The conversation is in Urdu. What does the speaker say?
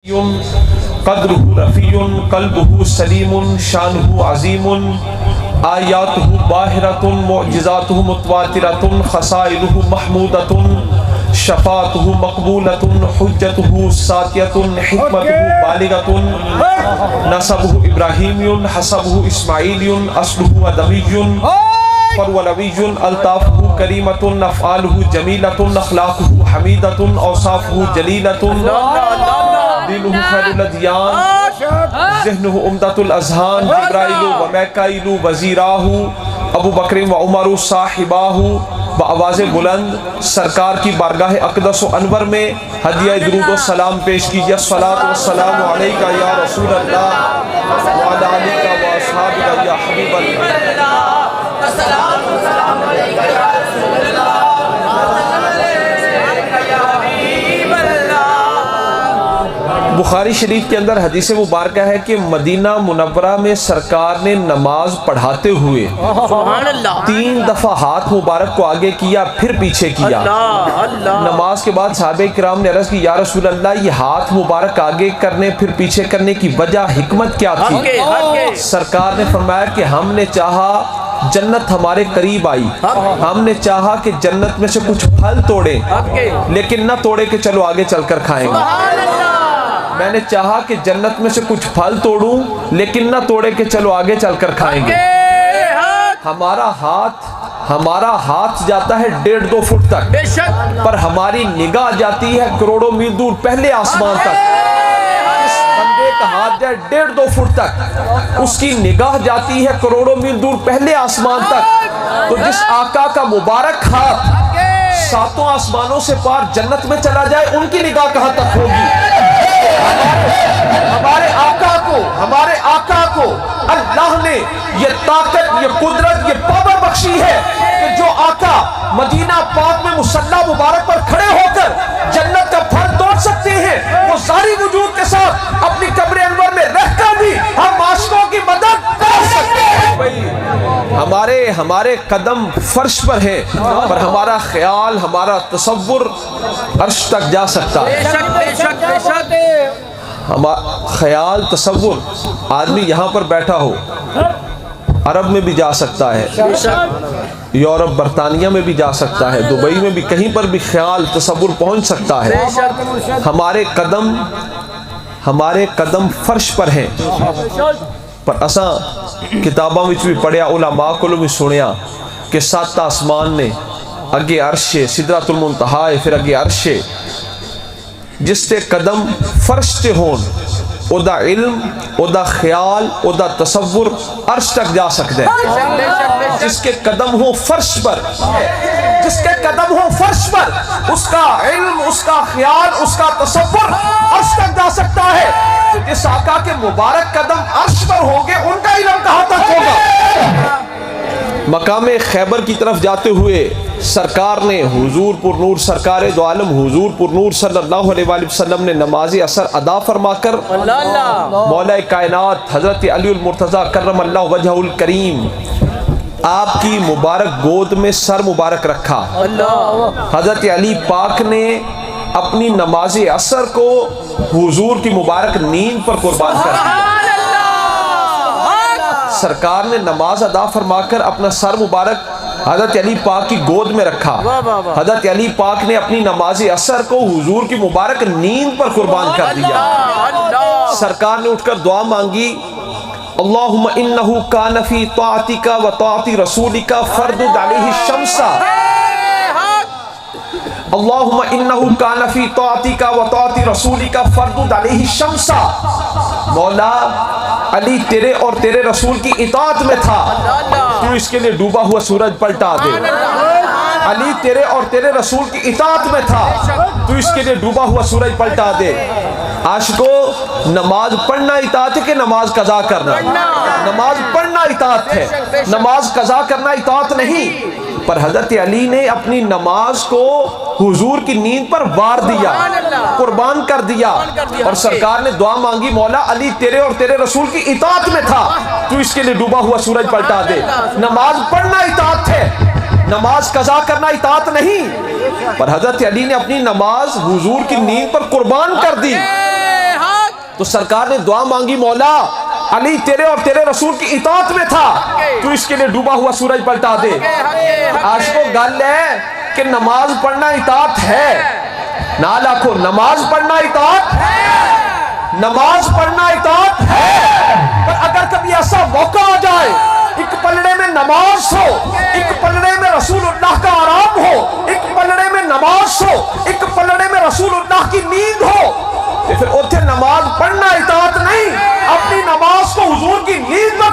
قدرہ رفیع قلبہ سلیم شانہ عظیم آیاتہ باہرۃ معجزاتہ متواترۃ خصائلہ محمودۃ شفاعتہ مقبولۃ حجتہ ساتیۃ حکمتہ بالغۃ نسبہ ابراہیمی حسبہ اسماعیلی اصلہ ادمی فروی الطافہ کریمۃ افعالہ جمیلۃ اخلاقہ حمیدۃ اوصافہ جلیلۃ دینہ خیر الادیان ذہنہ عمدۃ الاذہان جبرائیل و میکائیل وزیراہ ابو بکر و عمر صاحباہ بآواز بلند سرکار کی بارگاہ اقدس و انور میں ہدیہ درود و سلام پیش کیجیے۔ الصلاۃ والسلام علیک یا رسول اللہ وعلی آلک و اصحابک یا حبیب اللہ۔ السلام والسلام علیک یا رسول اللہ بخاری شریف کے اندر حدیث مبارکہ ہے کہ مدینہ منورہ میں سرکار نے نماز پڑھاتے ہوئے 3 دفعہ ہاتھ مبارک کو آگے کیا پھر پیچھے کیا۔ نماز کے بعد صحابہ کرام نے عرض کی یا رسول اللہ یہ ہاتھ مبارک آگے کرنے پھر پیچھے کرنے کی وجہ حکمت کیا تھی؟ سرکار نے فرمایا کہ ہم نے چاہا جنت ہمارے قریب آئی، ہم نے چاہا کہ جنت میں سے کچھ پھل توڑے لیکن نہ توڑے کہ چلو آگے چل کر کھائیں گے۔ میں نے چاہا کہ جنت میں سے کچھ پھل توڑوں لیکن نہ توڑے کہ چلو آگے چل کر کھائیں گے۔ ہمارا ہاتھ جاتا ہے 1.5-2 فٹ تک، پر ہماری نگاہ جاتی ہے کروڑوں میل دور پہلے آسمان تک۔ اس بندے کا ہاتھ جائے 1.5-2 فٹ تک، اس کی نگاہ جاتی ہے کروڑوں میل دور پہلے آسمان تک۔ تو جس آقا کا مبارک ہاتھ 7 آسمانوں سے پار جنت میں چلا جائے ان کی نگاہ کہاں تک ہوگی؟ ہمارے آقا کو اللہ نے یہ طاقت، یہ قدرت، یہ پاور بخشی ہے کہ جو آقا مدینہ پاک میں مصلی مبارک پر کھڑے ہو کر جنت کا پھل توڑ سکتے ہیں، وہ ظاہری وجود کے ساتھ اپنی قبر انور میں رہ کر بھی ہم عاشقوں کی مدد کر سکتے ہیں۔ ہمارے قدم فرش پر ہیں، پر ہمارا خیال، ہمارا تصور عرش تک جا سکتا ہے۔ خیال، تصور، آدمی یہاں پر بیٹھا ہو عرب میں بھی جا سکتا ہے، یورپ برطانیہ میں بھی جا سکتا ہے، دبئی میں بھی، کہیں پر بھی خیال تصور پہنچ سکتا ہے۔ ہمارے قدم فرش پر ہیں، پر اساں کتاباں وچ بھی پڑھیا، علماء کو بھی سنیا کہ 7 آسمان نے اگے عرش سدرۃ المنتہا ہے، پھر اگے عرش جس تے قدم فرش تے ہون او دا علم، او دا خیال، او دا تصور عرش تک جا سکتے ہیں۔ جس کے قدم ہو فرش پر، اس کا علم، اس کا خیال، اس کا تصور عرش تک جا سکتا ہے۔ جس آقا کے مبارک قدم عرش پر ہوں گے ان کا علم کہاں تک ہوگا؟ مقام خیبر کی طرف جاتے ہوئے سرکار نے حضور پر نور، سرکار دو عالم حضور پر نور صلی اللہ علیہ وآلہ وسلم نے نماز عصر ادا فرما کر مولا کائنات حضرت علی المرتضیٰ کرم اللہ وجہہ الکریم آپ کی مبارک گود میں سر مبارک رکھا۔ حضرت علی پاک نے اپنی نماز عصر کو حضور کی مبارک نیند پر قربان کر دیا۔ سرکار نے نماز ادا فرما کر اپنا سر مبارک حضرت علی پاک کی گود میں رکھا۔ حضرت علی پاک نے اپنی نماز عصر کو حضور کی مبارک نیند پر قربان کر دیا۔ سرکار نے اٹھ کر دعا مانگی، اللہم انہو کان فی طاعتک و طاعت رسولک فردد علیہ الشمس، اللہم انہو کان فی طاعتک و طاعت رسولک فردد علیہ الشمس۔ مولا علی تیرے اور تیرے رسول کی اطاعت میں تھا، تو اس کے لیے ڈوبا ہوا سورج پلٹا دے۔ علی تیرے اور تیرے رسول کی اطاعت میں تھا، تو اس کے لیے ڈوبا ہوا سورج پلٹا دے۔ عاشقو، نماز پڑھنا اطاعت ہے کہ نماز قضا کرنا؟ نماز پڑھنا اطاعت ہے، نماز قضا کرنا اطاعت نہیں۔ پر حضرت علی نے اپنی نماز کو حضور کی نیند پر وار دیا، قربان کر دیا، اور سرکار نے دعا مانگی، مولا علی تیرے اور تیرے رسول کی اطاعت میں تھا، تو اس کے لیے ڈوبا ہوا سورج پلٹا دے۔ نماز پڑھنا اطاعت ہے، نماز قضا کرنا اطاعت نہیں۔ پر حضرت علی نے اپنی نماز حضور کی نیند پر قربان کر دی۔ تو سرکار نے دعا مانگی، مولا علی تیرے اور تیرے رسول کی اطاعت میں تھا، تو اس کے لیے ڈوبا ہوا سورج پلٹا دے۔ عاشقوں گل ہے کہ نماز پڑھنا اطاعت ہے، نہ لاکھو نماز پڑھنا اطاعت ہے، نماز پڑھنا اطاعت ہے، پر اگر کبھی ایسا موقع آ جائے ایک پلڑے میں نماز ہو، ایک پلڑے میں رسول اللہ کا آرام ہو، ایک پلڑے میں نماز ہو، ایک پلڑے میں رسول اللہ کی نیند ہو، تو پھر اتھے نماز پڑھنا اطاعت نہیں، اپنی نماز کو حضور کی نیند میں